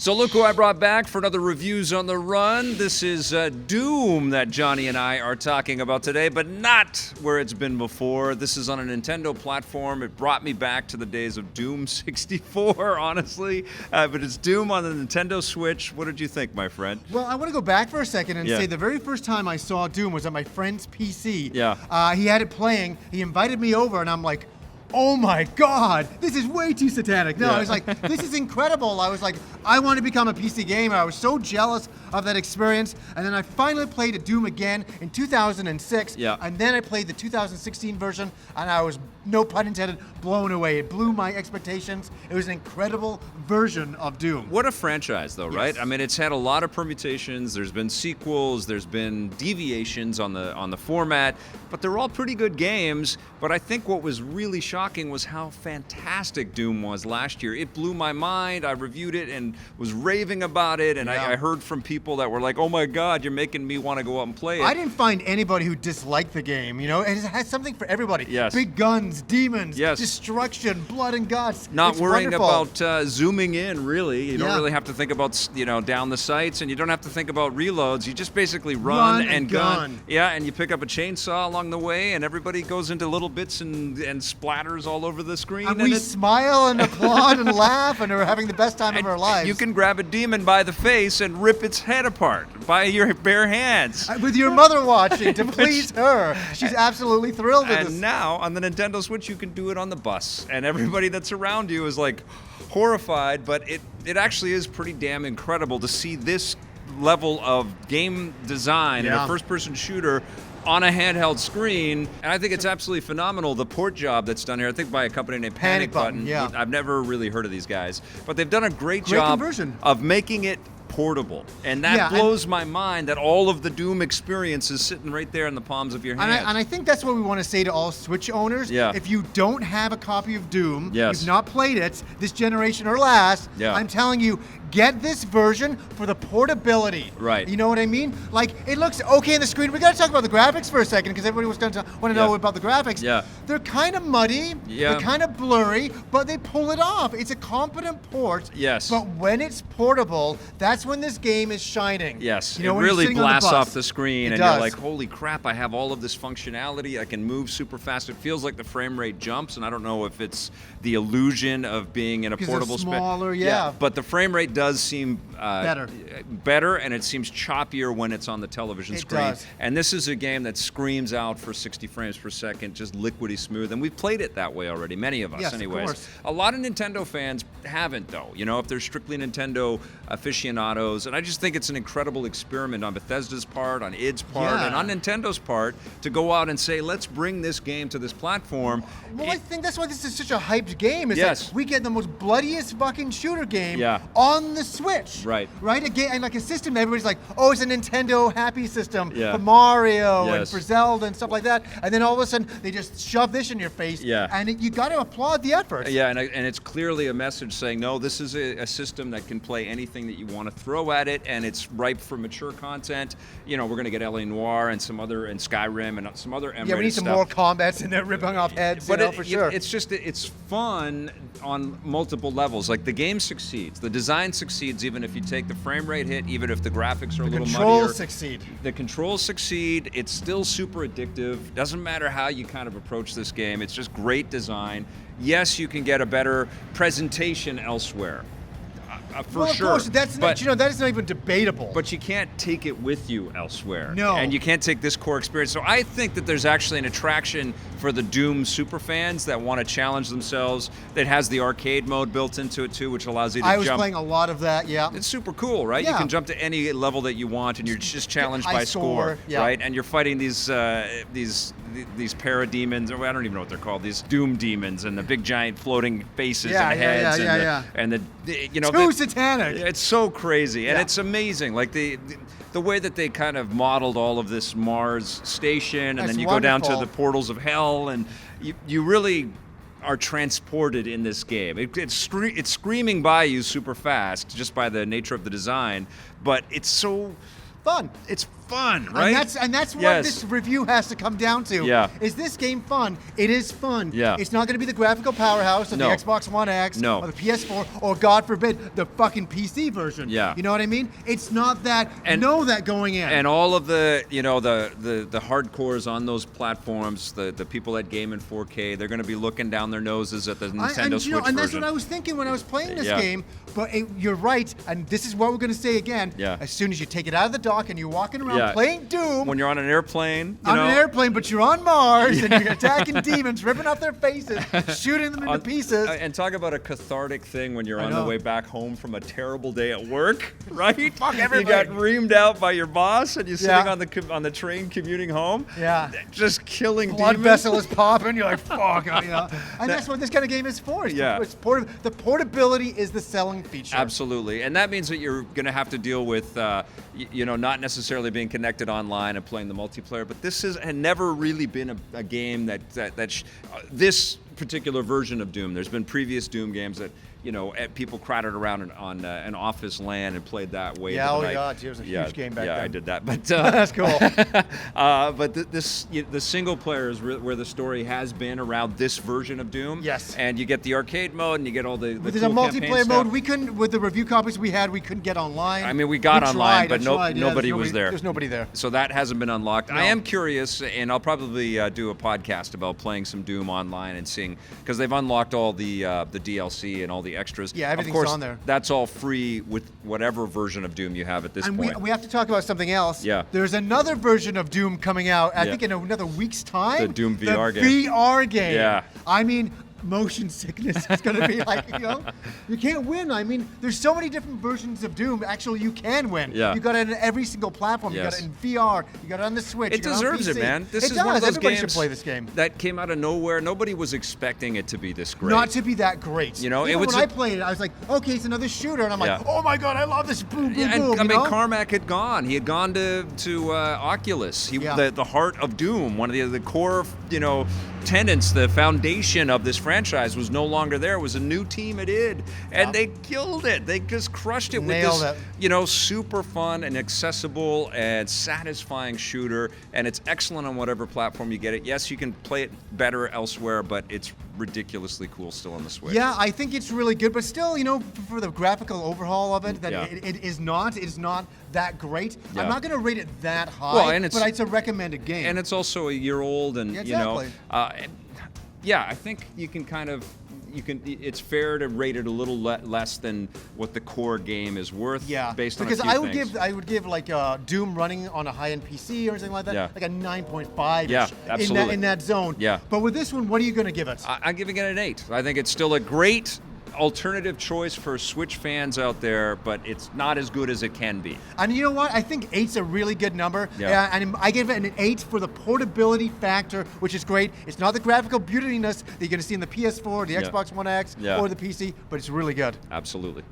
So look who I brought back for another Reviews on the Run. This is Doom that Johnny and I are talking about today, but not where it's been before. This is on a Nintendo platform. It brought me back to the days of Doom 64, honestly. But it's Doom on the Nintendo Switch. What did you think, my friend? Well, I want to go back for a second and say the very first time I saw Doom was on my friend's PC. Yeah. He had it playing. He invited me over, and I'm like, oh my God, this is way too satanic. No, I was like, this is incredible. I was like, I want to become a PC gamer. I was so jealous of that experience. And then I finally played a Doom again in 2006. Yeah. And then I played the 2016 version, and I was, no pun intended, blown away. It blew my expectations. It was an incredible version of Doom. What a franchise, though, right? Yes. I mean, it's had a lot of permutations. There's been sequels. There's been deviations on the format, but they're all pretty good games. But I think what was really shocking was how fantastic Doom was last year. It blew my mind. I reviewed it and was raving about it, and I heard from people that were like, oh my God, you're making me want to go out and play it. I didn't find anybody who disliked the game, you know? It has something for everybody. Yes. Big guns, demons, yes. destruction, blood and guts. Not it's worrying wonderful. about zooming in, really. You don't really have to think about, down the sights, and you don't have to think about reloads. You just basically run and gun. Yeah, and you pick up a chainsaw along the way, and everybody goes into little bits and splatters all over the screen. And we smile and applaud and laugh, and are having the best time of our lives. You can grab a demon by the face and rip its head apart by your bare hands. With your mother watching to please her. She's absolutely thrilled with this. And now, on the Nintendo Switch, you can do it on the bus. And everybody that's around you is like horrified, but it actually is pretty damn incredible to see this level of game design in a first-person shooter on a handheld screen, and I think it's absolutely phenomenal, the port job that's done here, I think by a company named Panic Button. Yeah. I've never really heard of these guys, but they've done a great job conversion. of making it portable, and that blows my mind that all of the Doom experience is sitting right there in the palms of your hands. And I think that's what we want to say to all Switch owners. Yeah. If you don't have a copy of Doom, Yes. you've not played it this generation or last, I'm telling you, get this version for the portability. Right. You know what I mean? Like, it looks okay on the screen. We got to talk about the graphics for a second, because everybody was going to want to know about the graphics. Yeah. They're kind of muddy. Yeah. They're kind of blurry, but they pull it off. It's a competent port. Yes. But when it's portable, that's when this game is shining. Yes, You know, it when you're really sitting on the blasts bus. off the screen, It and does. you're like, holy crap, I have all of this functionality. I can move super fast. It feels like the frame rate jumps, and I don't know if it's the illusion of being in a portable they're smaller, yeah. But the frame rate does seem better, and it seems choppier when it's on the television It screen. does. And this is a game that screams out for 60 frames per second, just liquidy smooth, and we've played it that way already, many of us Yes, of anyways. course. A lot of Nintendo fans haven't, though, if they're strictly Nintendo aficionados, and I just think it's an incredible experiment on Bethesda's part, on id's part, and on Nintendo's part to go out and say, let's bring this game to this platform. Well, I think that's why this is such a hyped game. Is that we get the most bloodiest fucking shooter game on the Switch. Right. Right? A game, and like a system that everybody's like, oh, it's a Nintendo happy system Yeah. for Mario and Yes. for Zelda and stuff like that. And then all of a sudden, they just shove this in your face. Yeah. And you got to applaud the effort. Yeah, and it's clearly a message saying, no, this is a system that can play anything that you want to throw at it, and it's ripe for mature content. We're going to get L.A. Noire and and Skyrim and some other M-rated Yeah, we need some stuff. more combats in there ripping off heads, But for sure. It's fun on multiple levels. Like, the game succeeds. The design succeeds even if you take the frame rate hit, even if the graphics are a little muddier. The controls succeed. The controls succeed. It's still super addictive. Doesn't matter how you kind of approach this game. It's just great design. Yes, you can get a better presentation elsewhere. For well, sure. Of course, that's that is not even debatable. But you can't take it with you elsewhere. No. And you can't take this core experience. So I think that there's actually an attraction for the Doom superfans that want to challenge themselves, that has the arcade mode built into it too, which allows you to jump. I was playing a lot of that, yeah. It's super cool, right? Yeah. You can jump to any level that you want, and you're just challenged High by score, yeah. right? And you're fighting these parademons, or I don't even know what they're called, these Doom demons, and the big giant floating faces and heads, and the Too satanic. It's so crazy, and it's amazing. Like the way that they kind of modeled all of this Mars station, and then you go down to the portals of hell, and you really are transported in this game. It's screaming by you super fast, just by the nature of the design, but it's so fun. It's fun, right? And that's what Yes. this review has to come down to. Yeah. Is this game fun? It is fun. Yeah. It's not going to be the graphical powerhouse of No. the Xbox One X No. or the PS4 or, God forbid, the fucking PC version. Yeah. You know what I mean? It's not that. And- know that going in. And all of the, the hardcores on those platforms, the people that game in 4K, they're going to be looking down their noses at the Nintendo Switch and that's version. what I was thinking when I was playing this Yeah. game. But you're right, and this is what we're going to say again. Yeah. As soon as you take it out of the dock and you're walking around Yeah. playing Doom, When you're on an airplane, on an airplane, but you're on Mars and you're attacking demons, ripping off their faces, shooting them into pieces. And talk about a cathartic thing when you're I on the know. way back home from a terrible day at work, right? Fuck You everybody. got reamed out by your boss, and you're sitting Yeah. on the train commuting home. Yeah. Just killing Blood demons. vessel is popping. You're like, fuck. And that's what this kind of game is for. The portability is the selling feature. Absolutely, and that means that you're going to have to deal with, not necessarily being connected online and playing the multiplayer. But this had never really been a game this particular version of Doom. There's been previous Doom games that people crowded around on an office LAN and played that way. Yeah, of the oh night. God, it was a huge game back then. Yeah, I did that, but That's cool. but the single player is where the story has been around this version of Doom. Yes. And you get the arcade mode, and you get all the But there's cool a campaign multiplayer stuff. mode. We couldn't, with the review copies we had, we couldn't get online. I mean, we got online, but tried. Yeah, nobody was there. There's nobody there. So that hasn't been unlocked. No. I am curious, and I'll probably do a podcast about playing some Doom online and seeing, because they've unlocked all the DLC and all the extras. Yeah, everything's of course, on there. That's all free with whatever version of Doom you have at this And point. we have to talk about something else. Yeah. There's another version of Doom coming out, I Yeah. think in another week's time. The Doom VR game. The VR game. Yeah. I mean, motion sickness is going to be like, you can't win. I mean, there's so many different versions of Doom. Actually, you can win. Yeah. You got it in every single platform. You got Yes. it in VR. You got it on the Switch. It you got it on deserves it, PC. man. This it is does. one of those Everybody games should play this game. that came out of nowhere. Nobody was expecting it to be this great. Not to be that great. It Even was when I played it, I was like, okay, it's another shooter, and I'm like, Yeah. oh my god, I love this. Boom, boom, Yeah, boom. and I mean, Carmack had gone. He had gone to Oculus. Yeah. The heart of Doom, one of the core, tenets, the foundation of this franchise was no longer there. It was a new team at id, and they killed it. They just crushed it Nailed with it. this, super fun and accessible and satisfying shooter. And it's excellent on whatever platform you get it. Yes, you can play it better elsewhere, but it's ridiculously cool still on the Switch. Yeah, I think it's really good, but still, for the graphical overhaul of it, that Yeah. it is not that great. Yeah. I'm not going to rate it that high, Well, and it's- but it's a recommended game. And it's also a year old, and Yeah, exactly. I think you can it's fair to rate it a little less than what the core game is worth. yeah, based on because a few I would things. give like Doom running on a high-end PC or something like that, Yeah. like a 9.5. Yeah, absolutely. in that zone. Yeah. But with this one, what are you going to give it? I'm giving it an 8. I think it's still a great alternative choice for Switch fans out there, but it's not as good as it can be. And you know what? I think 8's a really good number. Yeah. And I give it an 8 for the portability factor, which is great. It's not the graphical beautiness that you're going to see in the PS4, the Yeah. Xbox One X, Yeah. or the PC, but it's really good. Absolutely.